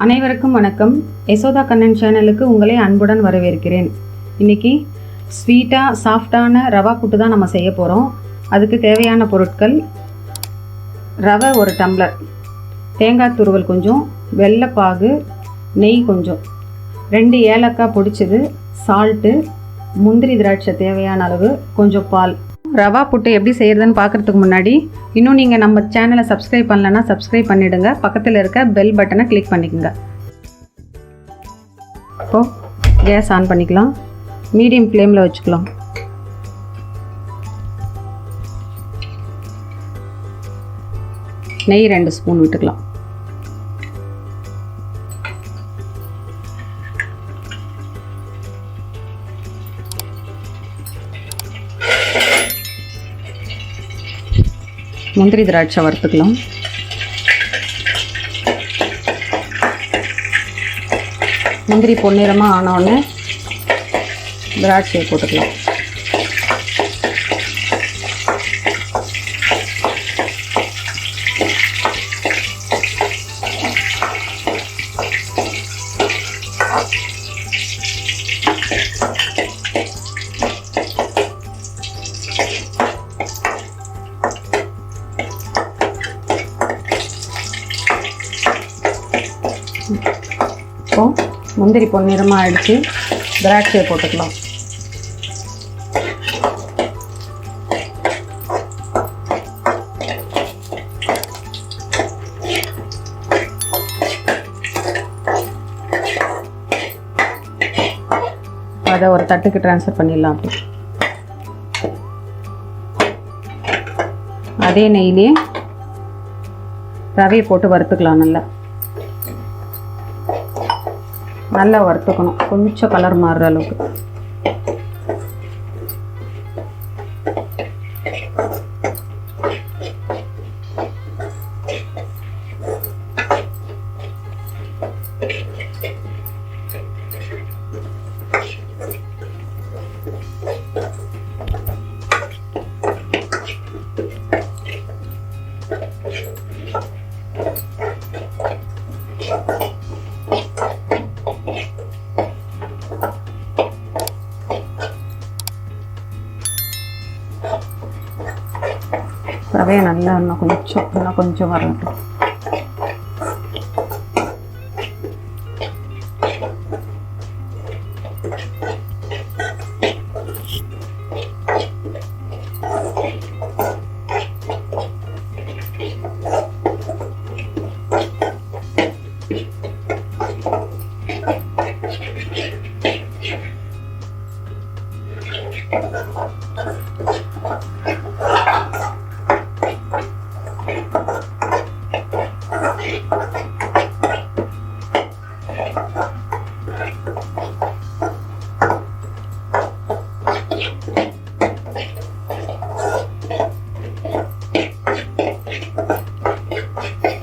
அனைவருக்கும் வணக்கம். யசோதா கண்ணன் சேனலுக்கு உங்களை அன்புடன் வரவேற்கிறேன். இன்றைக்கி ஸ்வீட்டாக சாஃப்டான ரவா புட்டு தான் நம்ம செய்ய போகிறோம். அதுக்கு தேவையான பொருட்கள்: ரவை 1 டம்ளர், தேங்காய் துருவல் கொஞ்சம், வெள்ளைப்பாகு, நெய் கொஞ்சம், 2 ஏலக்காய் பொடிச்சது, சால்ட்டு, முந்திரி திராட்சை தேவையான அளவு, கொஞ்சம் பால். ரவா புட்டு எப்படி செய்கிறதுன்னு பார்க்குறதுக்கு முன்னாடி இன்னும் நீங்கள் நம்ம சேனலை சப்ஸ்கிரைப் பண்ணலன்னா சப்ஸ்கிரைப் பண்ணிவிடுங்க. பக்கத்தில் இருக்க பெல் பட்டனை கிளிக் பண்ணிக்கோங்க. இப்போது கேஸ் ஆன் பண்ணிக்கலாம். மீடியம் ஃப்ளேமில் வச்சுக்கலாம். நெய் 2 ஸ்பூன் விட்டுக்கலாம். முந்திரி திராட்சை வறுத்துக்கலாம். முந்திரி பொன்னிறமாக ஆனவுடனே திராட்சையை போட்டுக்கலாம். இப்போது முந்திரி பொன்னிறமாக ஆகிடுச்சு. திராட்சையை போட்டுக்கலாம். அதை ஒரு தட்டுக்கு ட்ரான்ஸ்ஃபர் பண்ணிடலாம். அப்படி அதே நெய்யிலே ரவையை போட்டு வறுத்துக்கலாம். நல்லா வறுத்துக்கணும், கொஞ்சம் கலர் மாறுற அளவுக்கு. ரவையை நல்லா இன்னும் கொஞ்சம் வரட்டும்.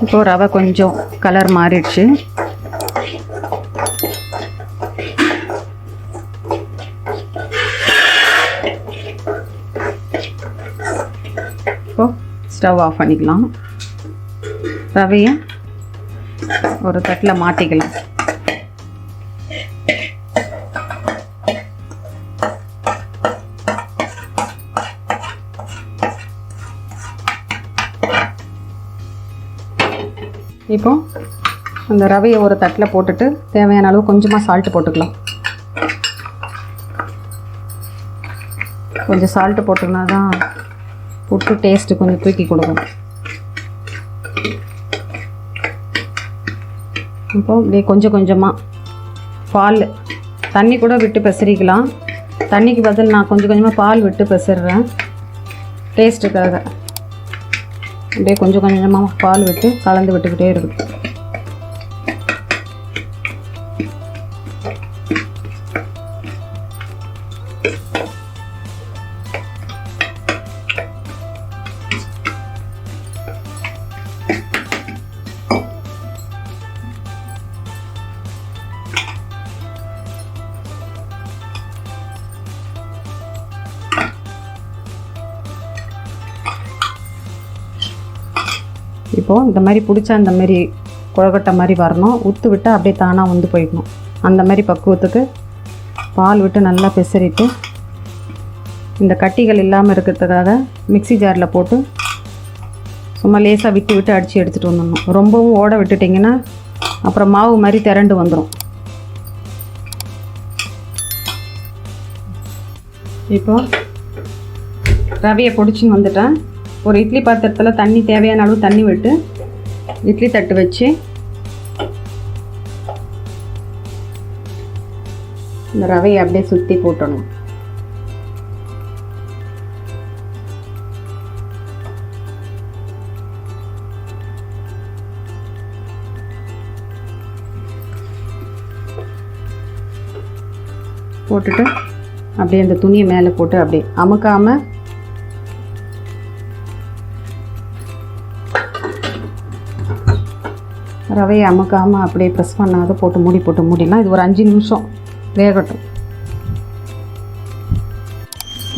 இப்போது ரவை கொஞ்சம் கலர் மாறிடுச்சு. இப்போது ஸ்டவ் ஆஃப் பண்ணிக்கலாம். ரவையை ஒரு தட்டில் மாற்றிக்கலாம். இப்போ அந்த ரவையை ஒரு தட்டில் போட்டுட்டு தேவையான அளவு கொஞ்சமாக சால்ட்டு போட்டுக்கலாம். கொஞ்சம் சால்ட்டு போட்டோம்னா தான் புட்டு டேஸ்ட்டு கொஞ்சம் தூக்கி கொடுக்கும். இப்போ இப்படியே கொஞ்சம் கொஞ்சமாக பால், தண்ணி கூட விட்டு பெசரிக்கலாம். தண்ணிக்கு பதில் நான் கொஞ்சம் கொஞ்சமாக பால் விட்டு பெசர்றேன் டேஸ்ட்டுக்காக. அப்படியே கொஞ்சம் கொஞ்சமாக பால் விட்டு கலந்து விட்டுக்கிட்டே இருக்குது. இப்போது இந்த மாதிரி பிடிச்சா இந்த மாதிரி கொழுக்கட்டை மாதிரி வரணும். ஊற்று விட்டால் அப்படியே தானாக வந்து போய்க்கணும். அந்த மாதிரி பக்குவத்துக்கு பால் விட்டு நல்லா பிசறிட்டு இந்த கட்டிகள் இல்லாமல் இருக்கிறதுக்காக மிக்ஸி ஜாரில் போட்டு சும்மா லேசாக விட்டு விட்டு அடித்து எடுத்துகிட்டு வந்துடணும். ரொம்பவும் ஓட விட்டுட்டிங்கன்னா அப்புறம் மாவு மாதிரி திரண்டு வந்துடும். இப்போது ரவையை பொடிச்சின்னு வந்துட்டேன். ஒரு இட்லி பாத்திரத்தில் தண்ணி தேவையான அளவு தண்ணி விட்டு இட்லி தட்டு வச்சு இந்த ரவையை அப்படியே சுற்றி போட்டணும். போட்டுட்டு அப்படியே அந்த துணியை மேலே போட்டு அப்படியே அமுக்காமல் ரவையை அமுக்காமல் அப்படியே ப்ரெஸ் பண்ணாத போட்டு மூடிடலாம். இது ஒரு 5 நிமிஷம் வேகட்டும்.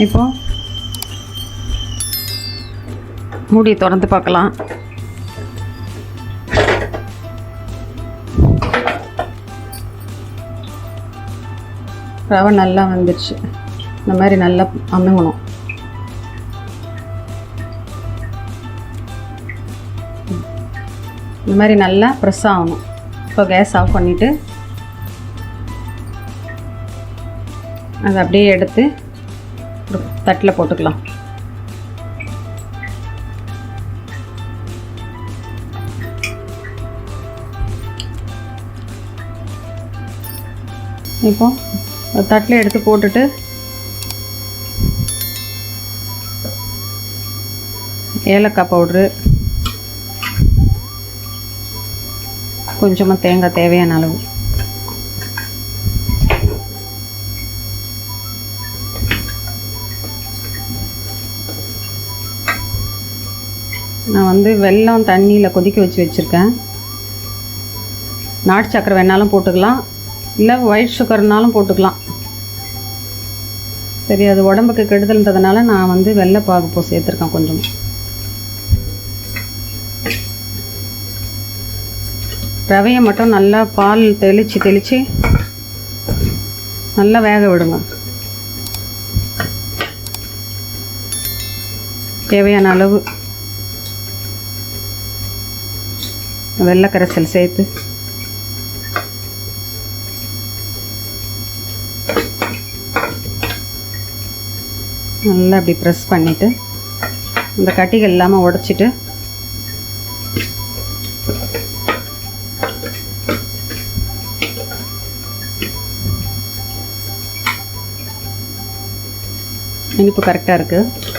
இப்போ மூடி திறந்து பார்க்கலாம். ரவை நல்லா வந்துடுச்சு. இந்த மாதிரி நல்லா அமுங்கணும். இந்த மாதிரி நல்லா ப்ரெஸ் ஆகணும். இப்போ கேஸ் ஆஃப் பண்ணிவிட்டு அதை அப்படியே எடுத்து ஒரு தட்டில் போட்டுக்கலாம். இப்போ ஒரு தட்டில் எடுத்து போட்டுட்டு ஏலக்காய் பவுட்ரு, கொஞ்சமாக தேங்காய் தேவையான அளவு, நான் வெல்லம் தண்ணியில் கொதிக்க வச்சுருக்கேன். நாட்டு சக்கரை வேணாலும் போட்டுக்கலாம், இல்லை ஒயிட் சுகர்னாலும் போட்டுக்கலாம். சரி, அது உடம்புக்கு கெடுதல்ன்றதுனால நான் வெள்ளைப்பாகு சேர்த்துருக்கேன் கொஞ்சம். ரவையை மட்டும் நல்லா பால் தெளித்து நல்லா வேக விடுங்க. தேவையான அளவு வெள்ளை கரைசல் சேர்த்து நல்லா அப்படி ப்ரெஸ் பண்ணிவிட்டு இந்த கட்டிகள் இல்லாமல் உடச்சிட்டு இனிப்பு கரெக்டாக இருக்குது.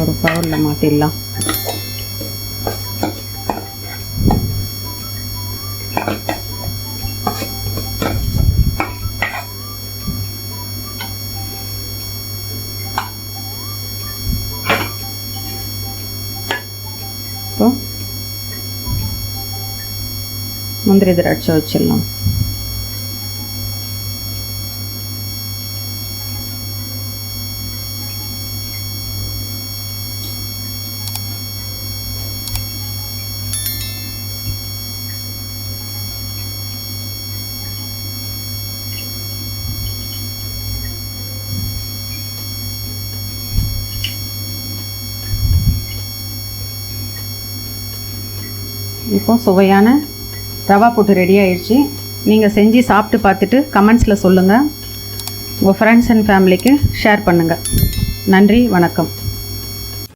ஒரு பவுலில் மாற்றிடலாம். இப்போ முந்திரி திராட்சை வச்சிடலாம். இப்போ சுவையான ரவா புட்டு ரெடி ஆயிடுச்சு. நீங்கள் செஞ்சு சாப்பிட்டு பார்த்துட்டு கமெண்ட்ஸில் சொல்லுங்கள். உங்கள் ஃப்ரெண்ட்ஸ் அண்ட் ஃபேமிலிக்கு ஷேர் பண்ணுங்கள். நன்றி, வணக்கம்.